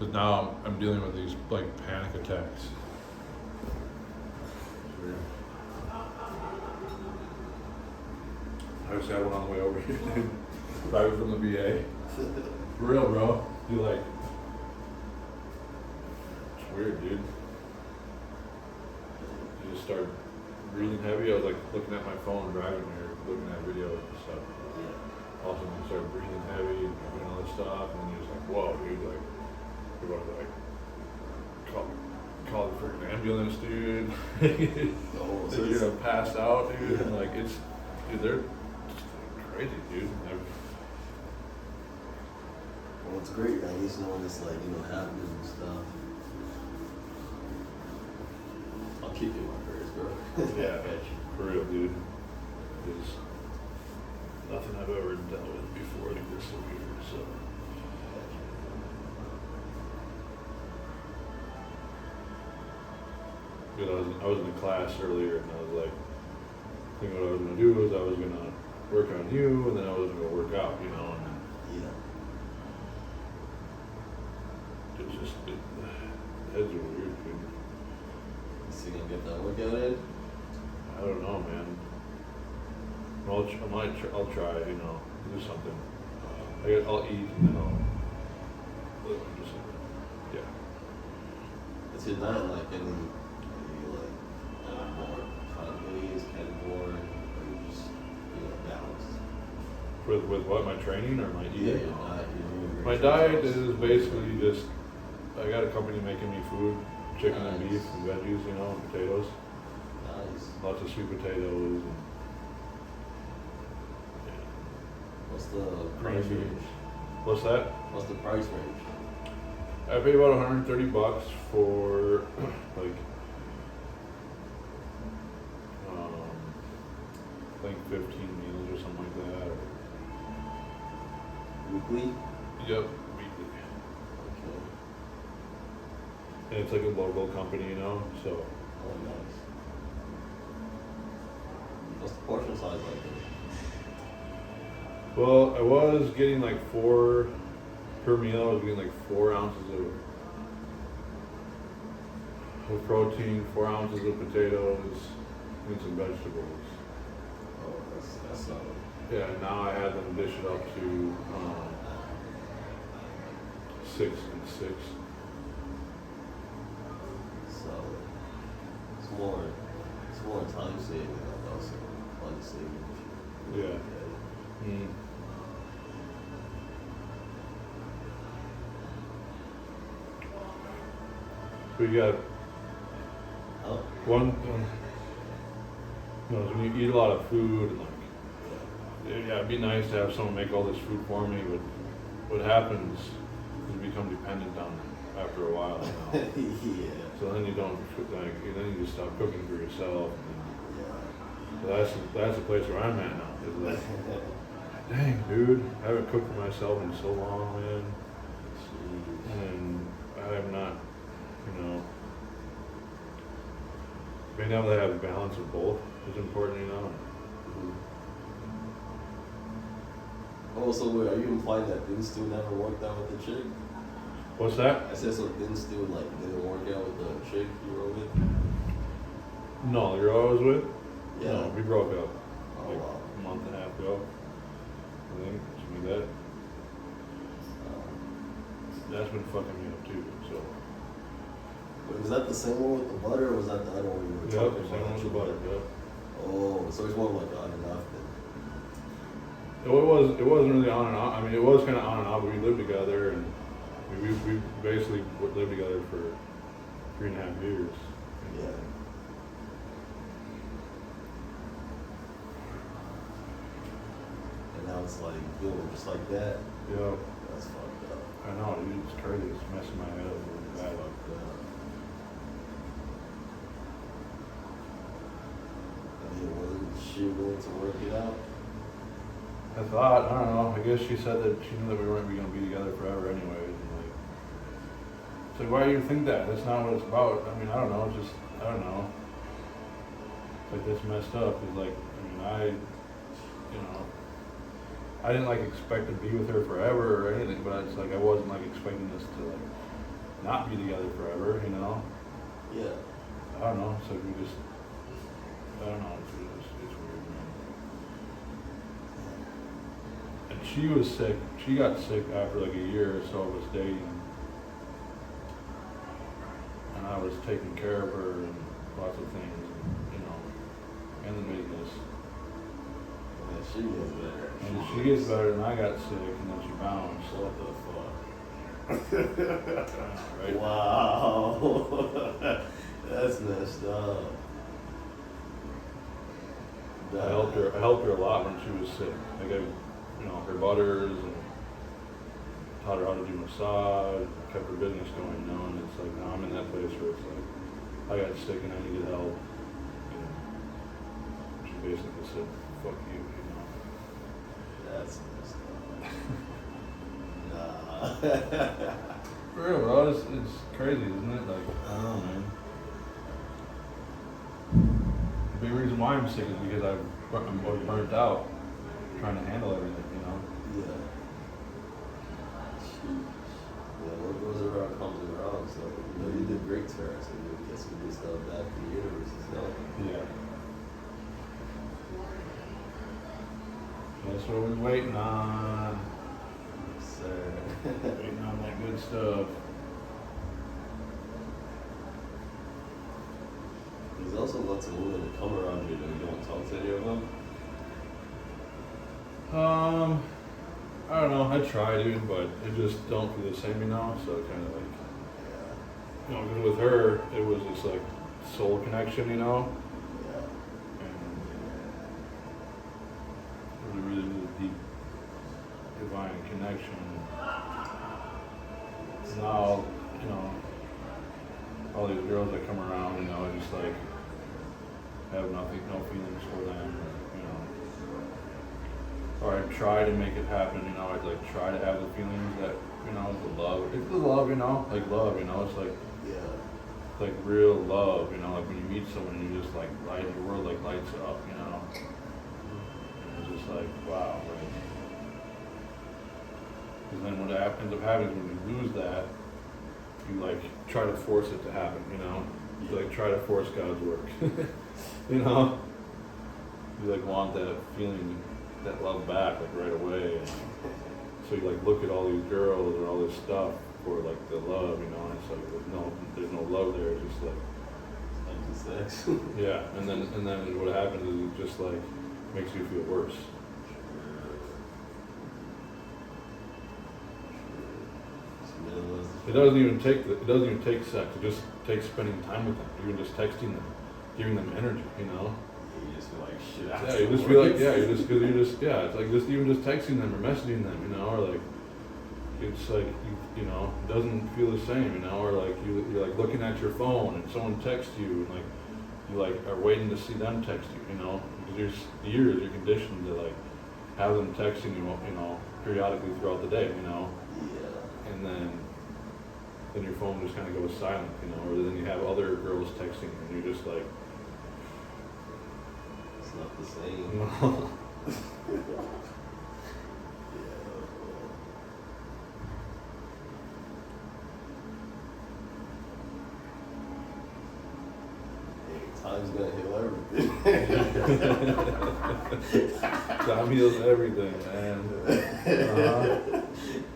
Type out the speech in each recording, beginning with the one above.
But now I'm dealing with these like panic attacks. Weird. I just had one on the way over here, dude. Driving from the VA. For real, bro. You like, it's weird, dude. You just start breathing heavy. I was like looking at my phone driving here, looking at videos and stuff. All of a sudden you start breathing heavy, doing all this stuff, and then you're just like, whoa, dude, like, you're about to like call the freaking ambulance, dude. Oh, so You're it's- gonna pass out, dude. Yeah. And like, it's, dude, they're just crazy, dude. Well, it's great at least knowing it's like, happening and stuff. I'll keep you in my prayers, bro. Yeah, for real, dude. There's nothing I've ever dealt with before like this severe, so. Dude, I was in a class earlier and I was like, thinking what I was gonna do is I was gonna work on you and then I was gonna work out, and then Yeah. it's just, the heads are weird, dude. You still gonna get that workout in? I don't know, man. I'll try, do something. I'll eat and then I'll just, yeah. Is your diet like any like more plant-based, carnivore, or you just balanced? With what, my training or my eating? Yeah, your diet. My diet is basically just, I got a company making me food, chicken and Nice. beef and veggies, and potatoes. Nice. Lots of sweet potatoes and What's the green price beans. range? What's that? What's the price range? I pay about $130 for like, I think 15 meals or something like that. Weekly? Yep, weekly. Okay. And it's like a local company, so. Oh, nice. What's the portion size like? Well, I was getting like 4 per meal. I was getting like 4 ounces of protein, 4 ounces of potatoes, and some vegetables. Oh, that's solid. Yeah, and now I had them dish it up to 6 and 6. Solid. It's more time saving and also money saving. Yeah. Mm. We got Oh, one, when you eat a lot of food, like, yeah, it'd be nice to have someone make all this food for me, but what happens is you become dependent on them after a while, yeah. So then you don't, then you just stop cooking for yourself. Yeah. So that's the place where I'm at now. Is like, dang, dude, I haven't cooked for myself in so long, man. And I have not, being able to have a balance of both is important, Mhm. Oh, so wait, are you implying that Vince Stew never worked out with the chick? What's that? I said so Vince Stew didn't work out with the chick you were with? No, the girl I was with? Yeah. No, we broke up Oh, like wow. a month and a half ago. I think, something like that. That's been fucking me up too, so. Wait, was that the same one with the butter, or was that the other one you were Yep, talking same about? one with the butter, yep. Oh, so it's more like on and off then. It wasn't really on and off. I mean, it was kind of on and off, but we lived together and we basically lived together for 3.5 years. Yeah. And now it's like, boom, just like that. Yeah, That's fucked up. I know, dude, it's crazy. It's messing my head up really bad. Like, Was she willing to work it out? I thought, I don't know, I guess she said that she knew that we weren't going to be together forever anyways. And like, it's like, why do you think that? That's not what it's about. I mean, I don't know, it's just, I don't know. It's like, that's messed up. It's like, I didn't like expect to be with her forever or anything, but it's like, I wasn't like expecting this to like not be together forever, you know? Yeah. I don't know, so we just, I don't know, it's weird, man. And she was sick, she got sick after like a year or so of us dating. And I was taking care of her and lots of things, you know, and the business. And she gets better. And she gets better, and I got sick, and then she bounced. What the fuck? Right? Wow. That's messed up. I helped her a lot when she was sick. I gave, you know, her butters and taught her how to do massage, kept her business going, you know, and it's like now I'm in that place where it's like I got sick and I needed help, and she basically said, fuck you, you know. That's messed up. Nah. For real, bro, it's crazy, isn't it? Like, I don't know, man. The big reason why I'm sick is because I'm burnt out trying to handle everything, you know? Yeah. Yeah, what goes around comes around, so, you know, you did great to her, so you guess we just held back the universe as well. Yeah. That's what we're waiting on. Yes, sir. Waiting on that good stuff. There's also lots of women that come around you that you don't talk to any of them. I don't know. I try, dude, but it just don't feel the same, you know. So kind of like, you know, 'cause with her, it was just like soul connection, you know, Yeah. and it was really, really deep, divine connection. Now, you know, all these girls that come around, you know, I just like have nothing, no feelings for them, you know. Or I try to make it happen, you know. I'd like try to have the feelings that, you know, the love. It's the love, you know, like love, you know. It's like real love, you know. Like when you meet someone, and you just like light, your world like lights up, you know. And it's just like wow, like. Because then what ends up happening is when you lose that, you like try to force it to happen, you know. You like try to force God's work, you know. You like want that feeling, that love back like right away. And so you like look at all these girls and all this stuff for like the love, you know. And it's like there's no love there. It's just like Empty sex. yeah. And then what happens is it just like makes you feel worse. It doesn't even take sex. It just takes spending time with them, even just texting them, giving them energy, you know. You just feel like shit Yeah, afterwards. you just feel like it's like just even just texting them or messaging them, you know, or like it's like you know, it doesn't feel the same, you know, or like you're like looking at your phone and someone texts you and like you like are waiting to see them text you, you know, because there's years you're conditioned to like have them texting you, you know, periodically throughout the day, you know. Yeah. And then your phone just kind of goes silent, you know, or then you have other girls texting you and you're just like, It's not the same. no. Time's gonna heal everything. Time heals everything, man. Uh-huh.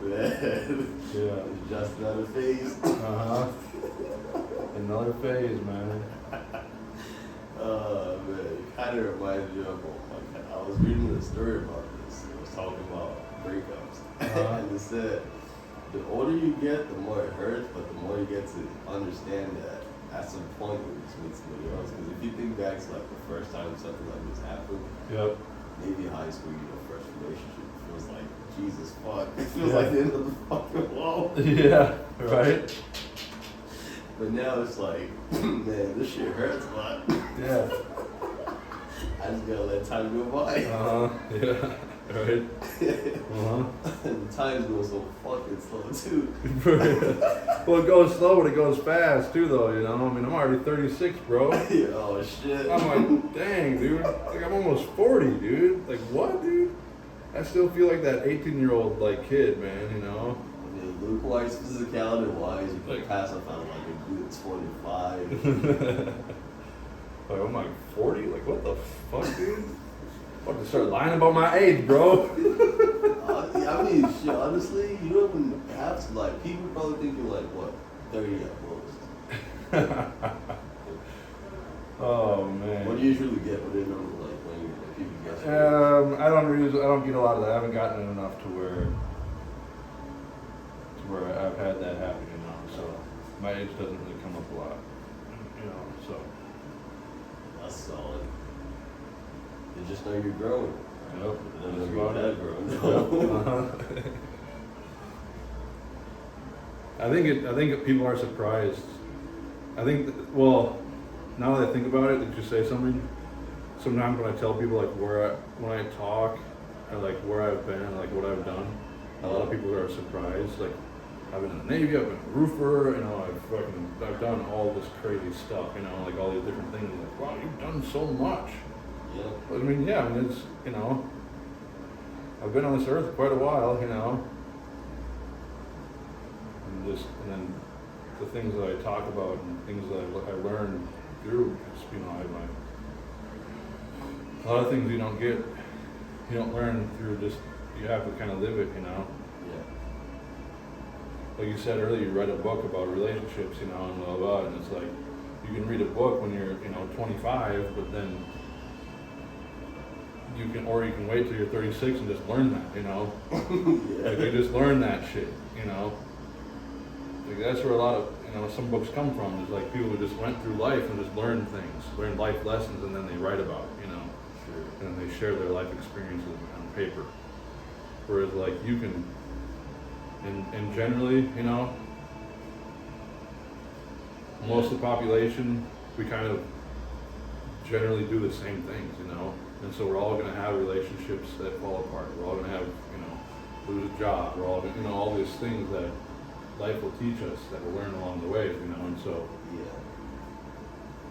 Man. Yeah. It's just another phase. Uh-huh. Another phase, man. Man, it kind of reminds me of, I was reading a story about this. It was talking about breakups. And it said, the older you get, the more it hurts, but the more you get to understand that at some point when you just meet somebody else. Because if you think back to like the first time something like this happened, Yep. maybe high school, you know, first relationship, it feels like, Jesus fuck. It feels like the end of the fucking world. Yeah, right? But now it's like, man, this shit hurts a lot. Yeah. I just gotta let time go by. Uh-huh. Yeah. Right? Uh-huh. And the time's going so fucking slow too. Well, it goes slow, but it goes fast too, though, you know? I mean, I'm already 36, bro. Oh shit. I'm like, dang, dude. Like, I'm almost 40, dude. Like, what, dude? I still feel like that 18-year-old, like, kid, man, you know? look-wise, physicality-wise, you can Like- pass up on like a good 25. Like, I'm like 40? Like, what the fuck, dude? About to start lying about my age, bro. I mean, shit, honestly, you don't even have to, like, people probably think you're like, what, 30 at most. Oh, man. What do you usually get with a number, like, when you, like, people guess your age? I don't get a lot of that. I haven't gotten it enough to where I've had that happen, you know. So my age doesn't really come up a lot, you know. So That's solid. You just know you're growing. yep, You know that's you're about it. growing. Yep. Uh-huh. I think people are surprised. Well, now that I think about it, did you say something? Sometimes when I tell people like when I talk, and like where I've been, and like what I've done, a lot of people are surprised. Like I've been in the Navy, I've been a roofer, you know, I've done all this crazy stuff, you know, like all these different things. Like, wow, you've done so much. Yeah. I mean, yeah, I mean, it's, you know, I've been on this earth quite a while, you know, and then the things that I talk about and things that I learned through, just, you know, a lot of things you don't learn through just, you have to kind of live it, you know. Yeah. Like you said earlier, you read a book about relationships, you know, and blah, blah, blah, and it's like, you can read a book when you're, you know, 25, but then you can wait till you're 36 and just learn that, you know. Yeah. Like you just learn that shit, you know. Like that's where a lot of, you know, some books come from. Is like people who just went through life and just learned things, learned life lessons, and then they write about it, you know. Sure. And then they share their life experiences on paper. Whereas like you can, and generally, you know, most of the population, we kind of generally do the same things, you know. And so we're all going to have relationships that fall apart. We're all going to have, you know, lose a job. We're all, you know, all these things that life will teach us that we'll learn along the way, you know. And so Yeah.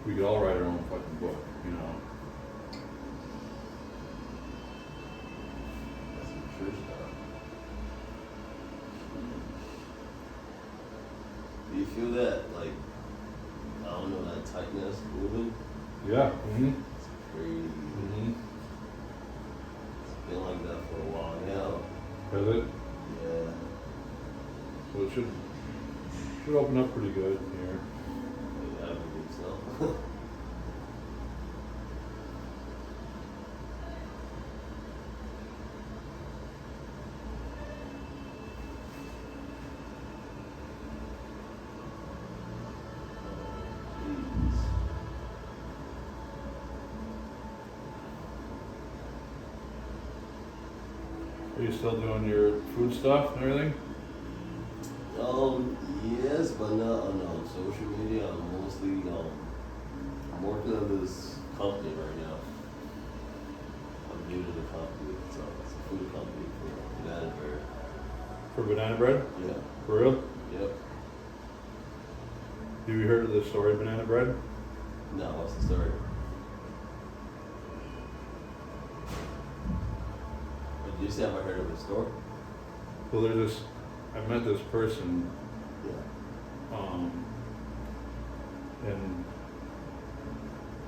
we could all write our own fucking book, you know. That's some true stuff. Do you feel that, like, I don't know, that tightness moving? Yeah. Mm-hmm. It's crazy. Mm-hmm. It's been like that for a while now. Has it? Yeah. Well, it should open up pretty good here. I believe so. Jeez. Are you still doing your food stuff and everything? Yes, but not on social media. I'm mostly I'm working on this company right now. I'm new to the company. It's a food company for Banana Bread. For banana bread? Yeah. For real? Yep. Have you heard of the story of banana bread? No, what's the story? Did you say have I heard of the story? Well, I met this person, Yeah. and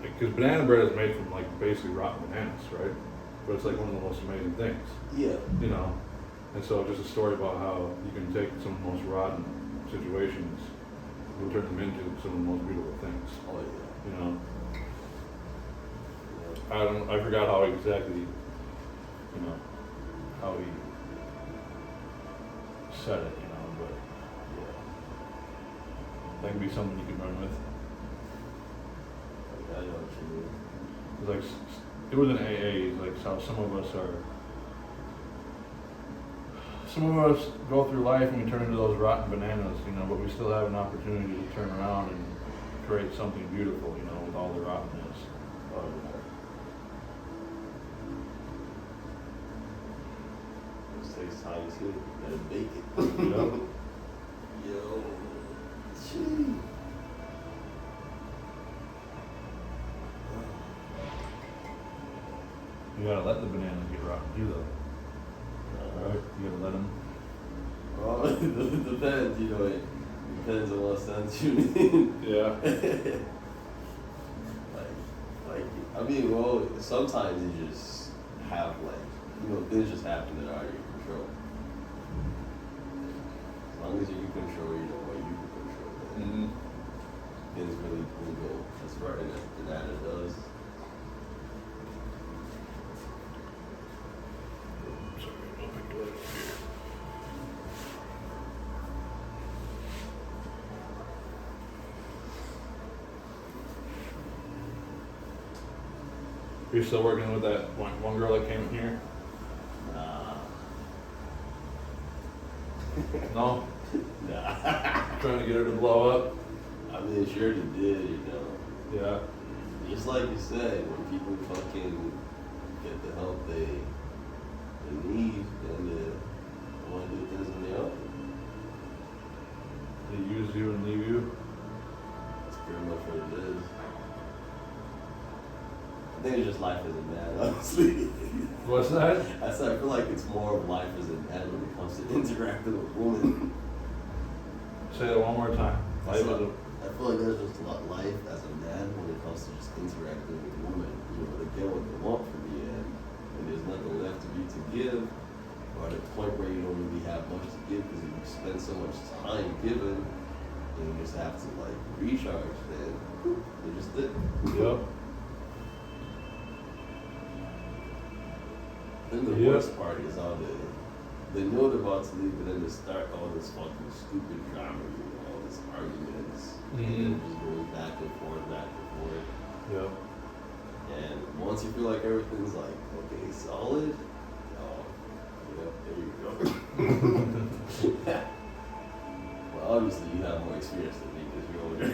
because banana bread is made from like basically rotten bananas, right? But it's like one of the most amazing things, Yeah. you know. And so just a story about how you can take some of the most rotten situations and turn them into some of the most beautiful things, Oh yeah. you know. Yeah. I forgot how exactly, you know, how he said it, you know, but Yeah. that can be something you can run with. I know what you mean. It's like it was an AA. Like how some of us go through life and we turn into those rotten bananas, you know, but we still have an opportunity to turn around and create something beautiful, you know, with all the rottenness. Oh yeah. This takes time too. You gotta bake it. Yep. Yo. Gee. You gotta let the bananas get rotten too, though. Right? You gotta let them. Oh. it depends, you know, it depends on what sense you mean. Yeah. I mean, well, sometimes you just have things just happen that are out of your control. As long as you can control, what you can control, then things really will go as far and that it does. Sorry, I'll pick it up here. Are you still working with that one girl that came in here? Nah. No? Nah. Trying to get her to blow up? I mean, sure you did, Yeah. Just like you said, when people fucking get the help they need, then they want to do things on their own. They use you and leave you? That's pretty much what it is. I think it's just life as a man, honestly. What's that? I said I feel like it's more of life as a man when it comes to interacting with women. Say that one more time. I feel like there's just a lot of life as a man when it comes to just interacting with women. They get what they want from the end, and there's nothing left to give, or at a point where you don't really have much to give because you spend so much time giving, and you just have to recharge. Then they just did. Yep. Then the worst part is all they know they're about to leave, but then they start all this fucking stupid drama, all this arguments, and then just going back and forth. Yep. And once you feel like everything's okay, solid, there you go. Well, obviously you have more experience than me because you're older.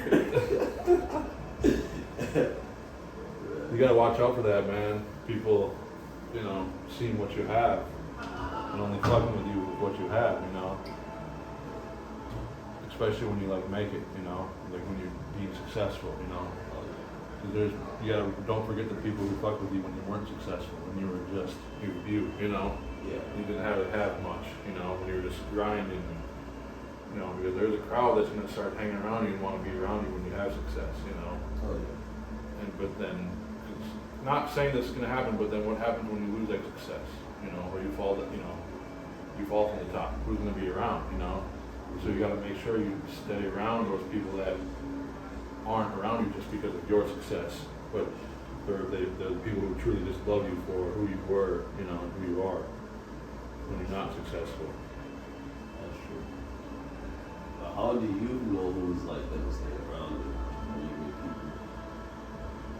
You gotta watch out for that, man. People, seeing what you have and only fucking with you with what you have, Especially when you make it, when you're being successful, don't forget the people who fucked with you when you weren't successful, when you were just you. Yeah. You didn't have much, when you were just grinding. Because there's a crowd that's gonna start hanging around you and want to be around you when you have success, Oh yeah. But then, it's not saying this is gonna happen, but then what happens when you lose that success? Or you fall from the top. Who's gonna be around? So you gotta make sure you stay around those people that aren't around you just because of your success, but they're the people who truly just love you for who you were, and who you are when you're not successful. That's true. But how do you know who's them to stay around you when you meet people?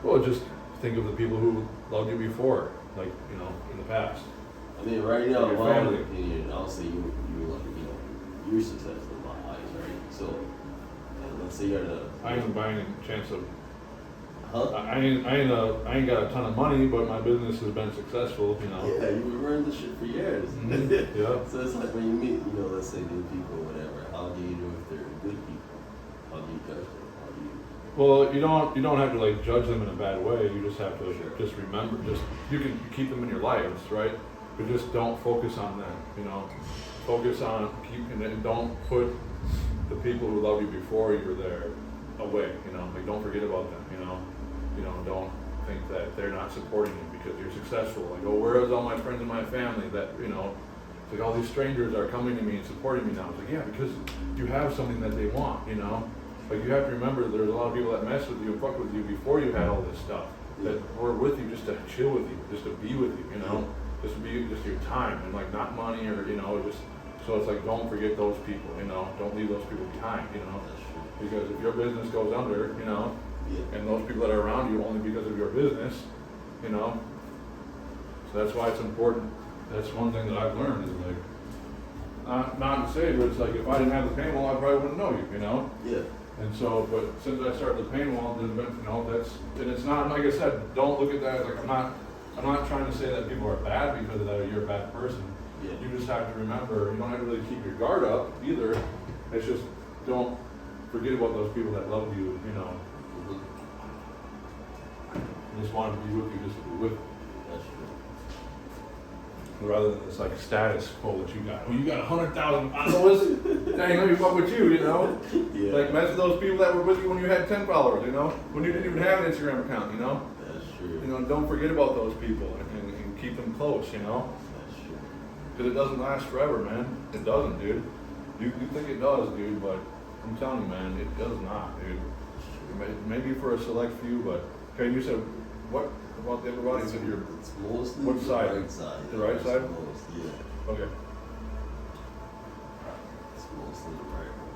Well, just think of the people who loved you before, in the past. I mean, right now, in Your my family. opinion, I'll say you're successful in my eyes, right? So, let's say you're I ain't buying a chance of. Huh? I ain't got a ton of money, but my business has been successful. Yeah, you've been running this shit for years. Mm-hmm. Yeah. So it's like when you meet, let's say new people or whatever. How do you know if they're good people? How do you judge them? How do you? Well, you don't have to judge them in a bad way. You just have to Sure. just remember. You can keep them in your lives, right? But just don't focus on them. Focus on keeping it. Don't put the people who love you before you were there away. Don't forget about them. Don't think that they're not supporting you because you're successful. Where is all my friends and my family that it's all these strangers are coming to me and supporting me now. It's yeah, because you have something that they want. You have to remember there's a lot of people that mess with you and fuck with you before you had all this stuff that were with you just to chill with you, just to be with you. Just to be just your time and not money or just. So it's don't forget those people. Don't leave those people behind. Because if your business goes under, and those people that are around you only because of your business, so that's why it's important. That's one thing that I've learned is not to say, but it's if I didn't have the pain wall, I probably wouldn't know you, Yeah. And so, but since I started the pain wall, there's been, and it's not, like I said, don't look at that as I'm not trying to say that people are bad because of that or you're a bad person. Yeah. You just have to remember, you don't have to really keep your guard up either. It's just, don't forget about those people that love you, Just want to be with you, just to be with you. That's true. rather than this like status quo that you got. Well, you got 100,000 followers. Dang, let me fuck with you, you know. Yeah. Like mess with those people that were with you when you had 10 followers, you know, when you didn't even have an Instagram account, you know. That's true. You know, don't forget about those people and keep them close, you know. That's true. Because it doesn't last forever, man. It doesn't, dude. You think it does, dude, but I'm telling you, man, it does not, dude. Maybe for a select few, but okay. You said what about the everybody? You said you're It's mostly what the side? right side. The right It's side? Most, yeah. okay. It's mostly the right one.